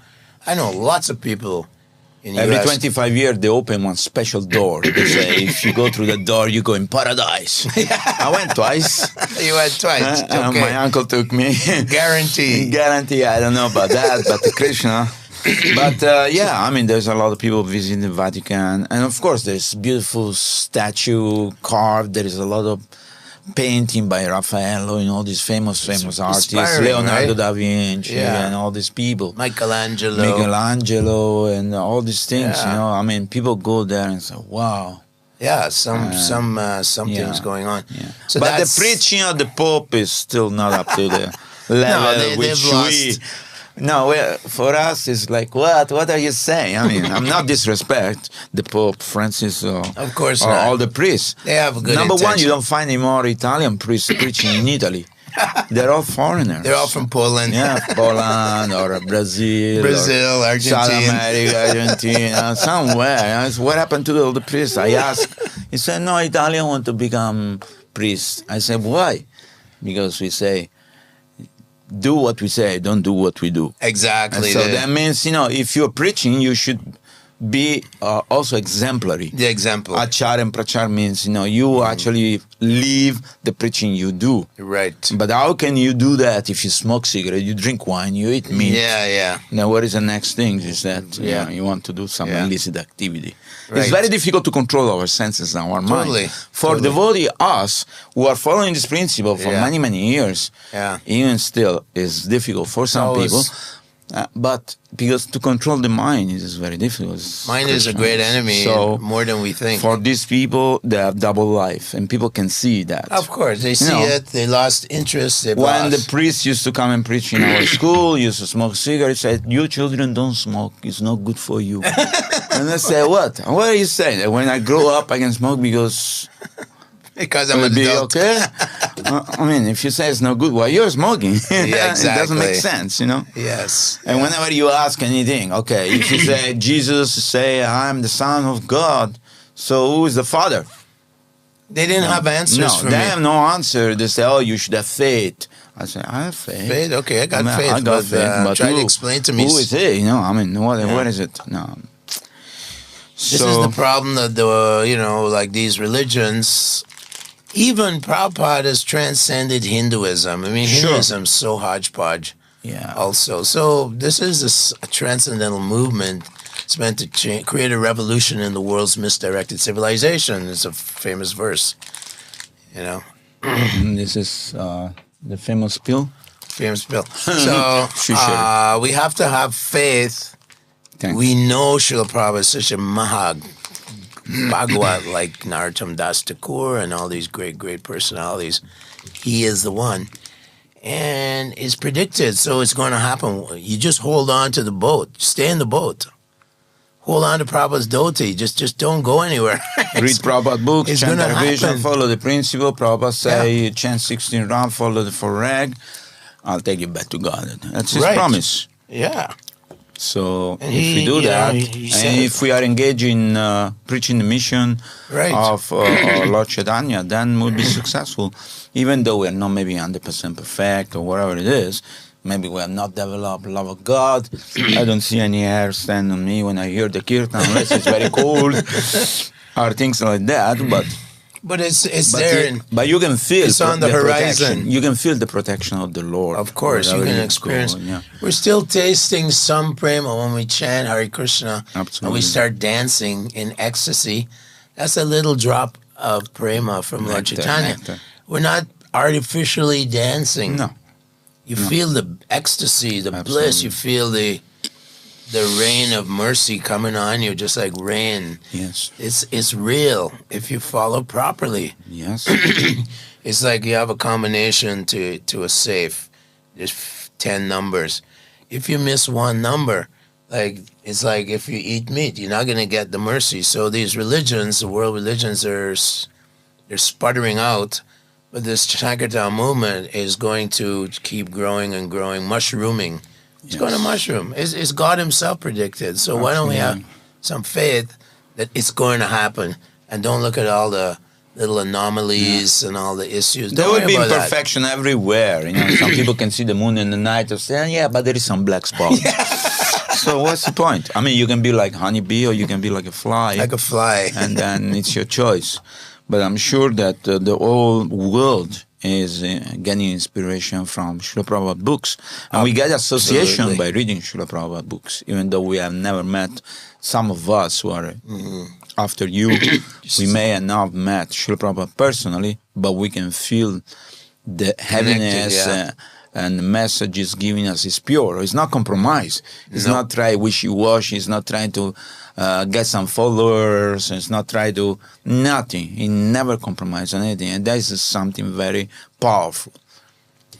I know lots of people in Every US. 25 years, they open one special door. They say, if you go through the door, you go in paradise. I went twice. You went twice. Okay. My uncle took me. Guarantee. Guarantee. I don't know about that, but Krishna. But there's a lot of people visiting the Vatican. And of course, there's beautiful statue carved. There is a lot of painting by Raffaello, all these famous artists, Leonardo da Vinci, and all these people, Michelangelo, and all these things. People go there and say, "Wow." Yeah, something's going on. Yeah. So but the preaching of the Pope is still not up to the level which we. No, for us, it's like, what are you saying? I'm not disrespect the Pope Francis or all the priests. They have a good Number intention. one, you don't find any more Italian priests preaching in Italy. They're all foreigners. They're all from Poland. Yeah, Poland or Brazil, Argentina. South America, Argentina, somewhere. What happened to all the priests? I asked. He said, no, Italian want to become priests. I said, why? Because we say, do what we say, don't do what we do. Exactly. And so that means, if you're preaching, you should be also exemplary. The example. Achar and prachar means, you actually live the preaching you do. Right. But how can you do that if you smoke cigarette, you drink wine, you eat meat? Yeah. Now, what is the next thing? Is that, you want to do some illicit activity. Right. It's very difficult to control our senses and our mind. For devotee, us, who are following this principle for many, many years, even still, it's difficult for some people. But because to control the mind is very difficult. Mind is a great enemy, more than we think. For these people, they have double life, and people can see that. Of course, they see it. They lost interest. When the priest used to come and preach in our school, used to smoke cigarettes, said, "You children don't smoke. It's not good for you." And I said, "What? What are you saying? That when I grow up, I can smoke because I'm an adult." Okay. If you say it's no good, you're smoking. Yeah, exactly. It doesn't make sense, Yes. And whenever you ask anything, if you say, Jesus say, I'm the Son of God, so who is the Father? They didn't have answers for me. They have no answer. They say, "Oh, you should have faith." I say, "I have faith." Faith, okay, I got faith. I got faith, but try to explain to me. Who is it? I mean, what is it? No. This is the problem that like these religions. Even Prabhupada has transcended Hinduism. I mean, Hinduism's so hodgepodge. Yeah. Also, so this is a transcendental movement. It's meant to create a revolution in the world's misdirected civilization. It's a famous verse, This is the famous pill? Famous pill. So we have to have faith. Thanks. We know Srila Prabhupada is such a Bhagavad like Narottam Das Thakur and all these great, great personalities. He is the one. And it's predicted, so it's going to happen. You just hold on to the boat. Stay in the boat. Hold on to Prabhupada's dhoti. Just don't go anywhere. Read Prabhupada books, it's chant gonna Vision, happen. follow the principle. Prabhupada say, chant 16 rounds, follow the 4 rag. I'll take you back to God. That's his promise. Yeah. So if we do that, and if we are engaged in preaching the mission of Lord Chaitanya, then we'll be successful. Even though we're not maybe 100% perfect or whatever it is, maybe we have not developed love of God. I don't see any hair stand on me when I hear the kirtan unless it's very cold or things like that. But it's there. But you can feel it's on the horizon. Protection. You can feel the protection of the Lord. Of course, you can experience. We're still tasting some prema when we chant Hare Krishna. Absolutely. And we start dancing in ecstasy. That's a little drop of prema from Lord Chaitanya. We're not artificially dancing. No. You feel the ecstasy, the bliss. You feel the rain of mercy coming on you, just like rain. Yes. It's real if you follow properly. Yes. It's like you have a combination to a safe. There's 10 numbers. If you miss one number, it's like if you eat meat, you're not going to get the mercy. So these religions, the world religions, they're sputtering out. But this Sankirtan movement is going to keep growing and growing, mushrooming. It's going to mushroom. It's God himself predicted. So why don't we have some faith that it's going to happen, and don't look at all the little anomalies and all the issues. There will be imperfection everywhere. Some people can see the moon in the night and say, but there is some black spot. So what's the point? I mean, you can be like honeybee or you can be like a fly. Like a fly. And then it's your choice. But I'm sure that the whole world is getting inspiration from Srila Prabhupada books. And we get association by reading Srila Prabhupada books, even though we have never met some of us who are after you. We may have not met Srila Prabhupada personally, but we can feel the heaviness and the message is giving us is pure. It's not compromise. It's not try wishy-washy. It's not trying to get some followers. It's not try to nothing. He never compromise on anything, and that is something very powerful.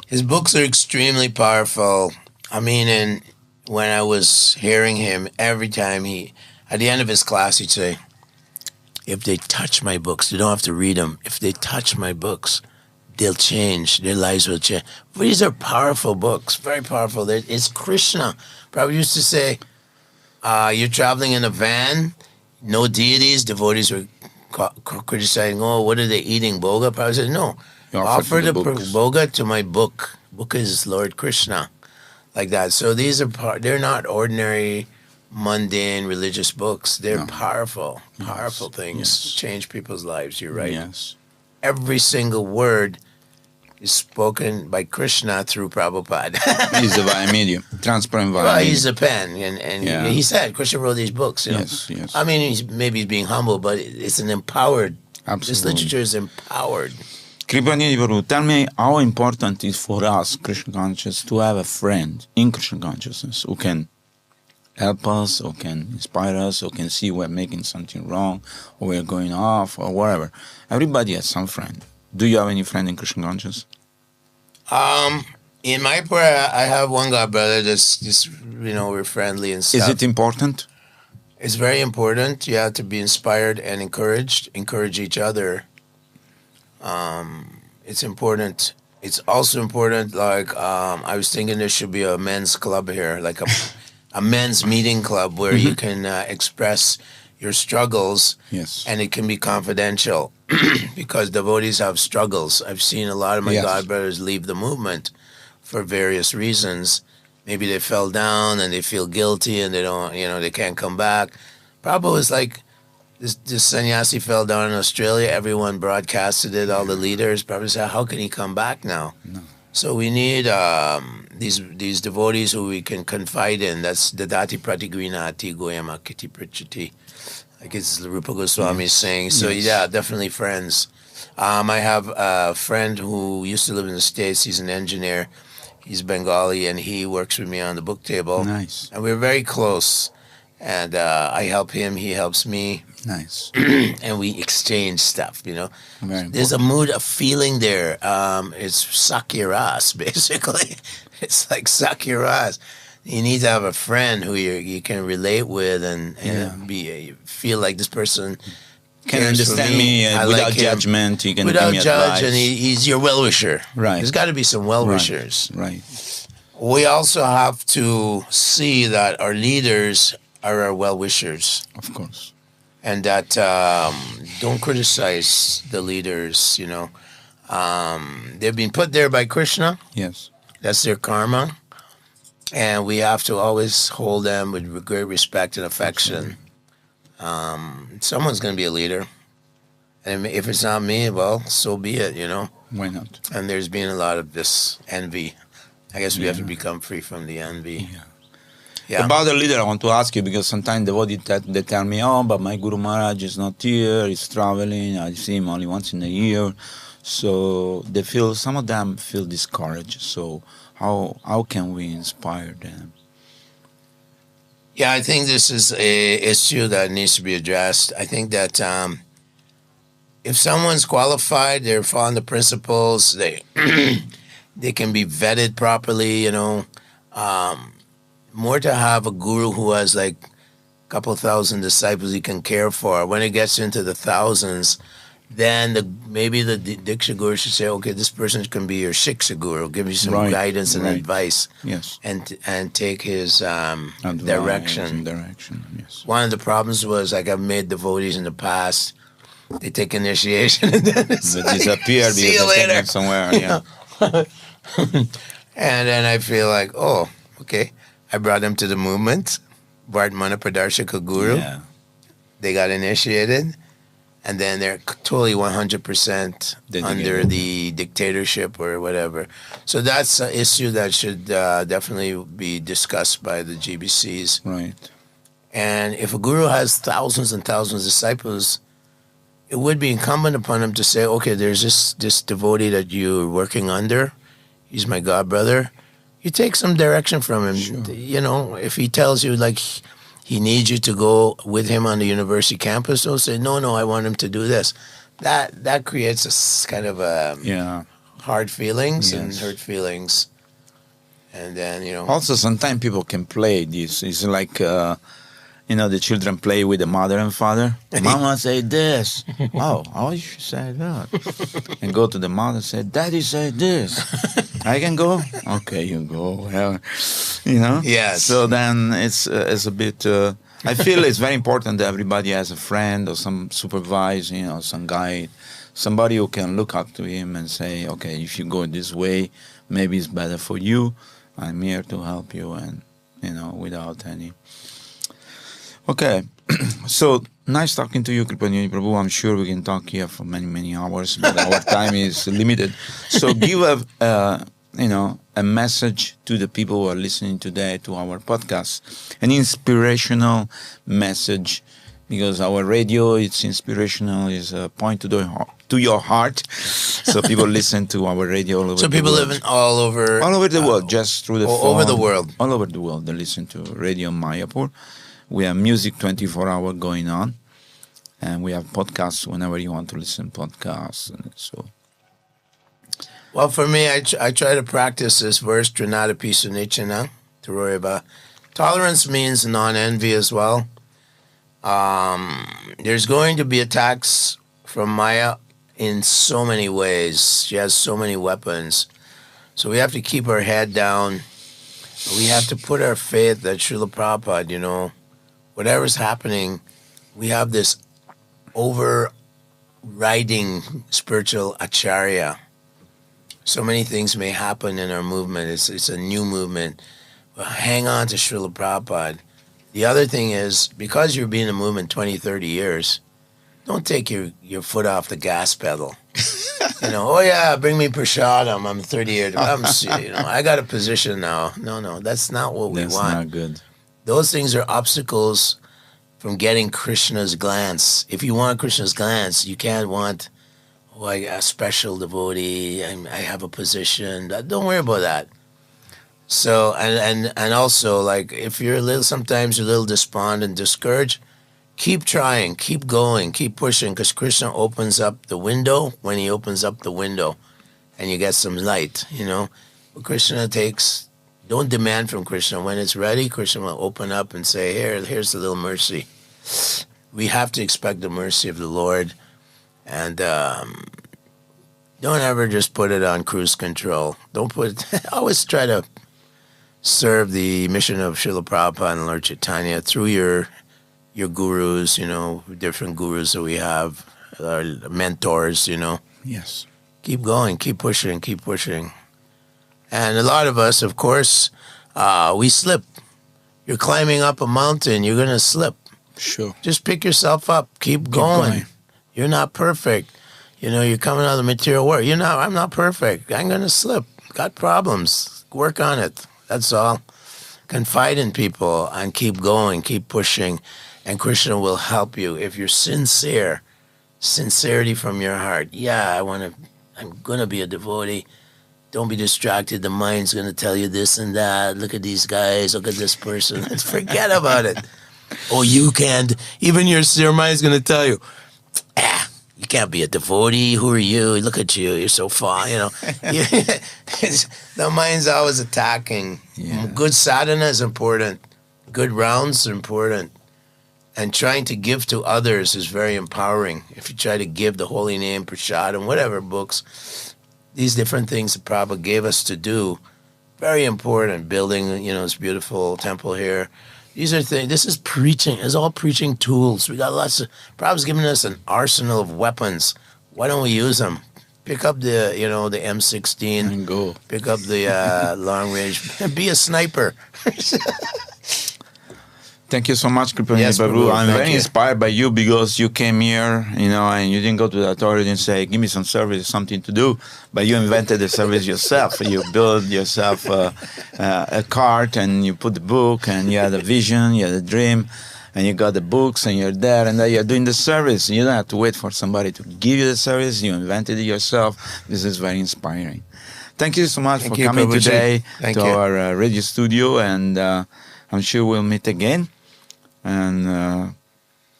His books are extremely powerful. I mean, and when I was hearing him, every time at the end of his class, he'd say, "If they touch my books, they don't have to read them. If they touch my books, they'll change. Their lives will change." But these are powerful books, very powerful. It's Krishna. Prabhupada used to say, you're traveling in a van, no deities. Devotees were criticizing, what are they eating, boga? Prabhupada said, no, offer the boga to my book. Book is Lord Krishna, like that. So these are they're not ordinary, mundane religious books. They're powerful things. Change people's lives. You're right. Yes. Every single word is spoken by Krishna through Prabhupada. He's the via medium, transparent via medium. He's a pen, and he said Krishna wrote these books. Yes. I mean, maybe he's being humble, but it's an empowered. Absolutely. This literature is empowered. Kripanidhi Prabhu, tell me how important it is for us, Krishna conscious, to have a friend in Krishna consciousness who can help us, who can inspire us, who can see we're making something wrong, or we're going off, or whatever. Everybody has some friend. Do you have any friend in Krishna conscious? In my prayer, I have one god brother that's just, we're friendly and stuff. Is it important? It's very important. You have to be inspired and encourage each other. It's important. It's also important, I was thinking there should be a men's club here, like a men's meeting club where you can express your struggles, Yes. and it can be confidential because devotees have struggles. I've seen a lot of my godbrothers leave the movement for various reasons. Maybe they fell down and they feel guilty and they don't, they can't come back. Prabhupada was like, this sannyasi fell down in Australia. Everyone broadcasted it, all the leaders. Prabhupada said, how can he come back now? No. So we need these devotees who we can confide in. That's Dadati Pratigrinati Goyamakiti Prichati. Like it's Rupa Goswami saying. So yeah, definitely friends. I have a friend who used to live in the States. He's an engineer. He's Bengali, and he works with me on the book table. Nice. And we're very close. And I help him, he helps me. Nice. And we exchange stuff, There's a mood, a feeling there. It's sakiras, basically. It's like sakiras. You need to have a friend who you can relate with and feel like this person can understand me without judgment. He can without give me judge, advice. and he's your well-wisher. Right. There's got to be some well-wishers. Right. We also have to see that our leaders are our well-wishers. Of course. And that don't criticize the leaders, They've been put there by Krishna. Yes. That's their karma. And we have to always hold them with great respect and affection. Someone's going to be a leader. And if it's not me, well, so be it, Why not? And there's been a lot of this envy. I guess we have to become free from the envy. Yeah. About the leader, I want to ask you, because sometimes devotees they tell me, oh, but my Guru Maharaj is not here, he's traveling, I see him only once in a year. So some of them feel discouraged. So how can we inspire them? Yeah, I think this is a issue that needs to be addressed. I think that if someone's qualified, they're following the principles, they can be vetted properly, more to have a guru who has like a couple thousand disciples he can care for. When it gets into the thousands, then maybe the Diksha Guru should say, okay, this person can be your Shiksha Guru, give you some guidance and advice. Yes. And take his direction. Yes. One of the problems was, like, I've made devotees in the past, they take initiation and then it's they disappear see you later. Somewhere. Yeah. And then I feel like, oh, okay, I brought them to the movement, Vardhmana Pradarshaka Guru. Yeah. They got initiated, and then they're totally 100% under the dictatorship or whatever. So that's an issue that should definitely be discussed by the GBCs. Right. And if a guru has thousands and thousands of disciples, it would be incumbent upon him to say, okay, there's this devotee that you're working under. He's my godbrother. You take some direction from him. Sure. If he tells you, like, he needs you to go with him on the university campus, don't say, no, I want him to do this. That creates a kind of hard feelings and hurt feelings. And then, Also, sometimes people can play this. It's like, the children play with the mother and father. Mama say this. Oh, you should say that. And go to the mother and say, Daddy said this. I can go? Okay, you go. Well, Yes. So then it's a bit... I feel it's very important that everybody has a friend or some supervisor, some guide, somebody who can look up to him and say, okay, if you go this way, maybe it's better for you. I'm here to help you, and, without any... Okay, so nice talking to you, Kripanidhi Prabhu. I'm sure we can talk here for many, many hours, but our time is limited. So give a message to the people who are listening today to our podcast, an inspirational message, because our radio, it's inspirational, is a point to your heart. So people listen to our radio all over the world. So people living all over the world, just through the phone. All over the world. All over the world, they listen to Radio Mayapur. We have music 24 hours going on, and we have podcasts whenever you want to listen to podcasts. And so, well, for me, I try to practice this verse, Trinadapi Sunichana, Taroriba. Tolerance means non-envy as well. There's going to be attacks from Maya in so many ways. She has so many weapons. So we have to keep our head down. We have to put our faith that Srila Prabhupada, whatever's happening, we have this overriding spiritual acharya. So many things may happen in our movement. It's a new movement. But hang on to Srila Prabhupada. The other thing is, because you've been in a movement 20, 30 years, don't take your foot off the gas pedal. Oh yeah, bring me prasadam. I'm 30 years. I got a position now. No, that's not what we want. That's not good. Those things are obstacles from getting Krishna's glance. If you want Krishna's glance, you can't want, a special devotee, I have a position. Don't worry about that. So, and also, like, if you're sometimes you're a little despondent, discouraged, keep trying, keep going, keep pushing, because Krishna opens up the window when he opens up the window, and you get some light, But Krishna don't demand from Krishna. When it's ready, Krishna will open up and say, here's a little mercy. We have to expect the mercy of the Lord, and don't ever just put it on cruise control. Always try to serve the mission of Srila Prabhupada and Lord Chaitanya through your gurus, different gurus that we have, our mentors, Yes. Keep going, keep pushing. And a lot of us, of course, we slip. You're climbing up a mountain, you're going to slip. Sure. Just pick yourself up, keep going. You're not perfect. You're coming out of the material world. I'm not perfect. I'm going to slip. Got problems. Work on it. That's all. Confide in people and keep going, keep pushing, and Krishna will help you if you're sincere. Sincerity from your heart. Yeah, I'm going to be a devotee. Don't be distracted. The mind's going to tell you this and that. Look at these guys. Look at this person. Forget about it. Oh, you can't. Even your mind's going to tell you, you can't be a devotee. Who are you? Look at you. You're so far, The mind's always attacking. Yeah. Good sadhana is important. Good rounds are important. And trying to give to others is very empowering. If you try to give the holy name, prasadam, whatever books, these different things that Prabhupada gave us to do, very important. Building, this beautiful temple here. These are things, this is preaching. It's all preaching tools. We got lots of, Prabhupada's giving us an arsenal of weapons. Why don't we use them? Pick up the M16. And go. Pick up the long range. Be a sniper. Thank you so much, Kripanidhi Yes, Prabhu. Prabhu. I'm Thank very you. inspired by you because you came here, and you didn't go to the authority and say, give me some service, something to do, but you invented the service yourself. You built yourself a cart, and you put the book, and you had a vision, you had a dream, and you got the books, and you're there, and then you're doing the service. You don't have to wait for somebody to give you the service. You invented it yourself. This is very inspiring. Thank you so much for coming Prabhuji. today Thank to you. our radio studio, and I'm sure we'll meet again. And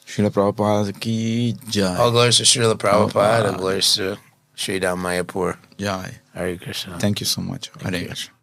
Srila Prabhupada ki jai. All glories to Srila Prabhupada. All glories to Sri Mayapur. Jai. Hare Krishna. Thank you so much. Hare Krishna.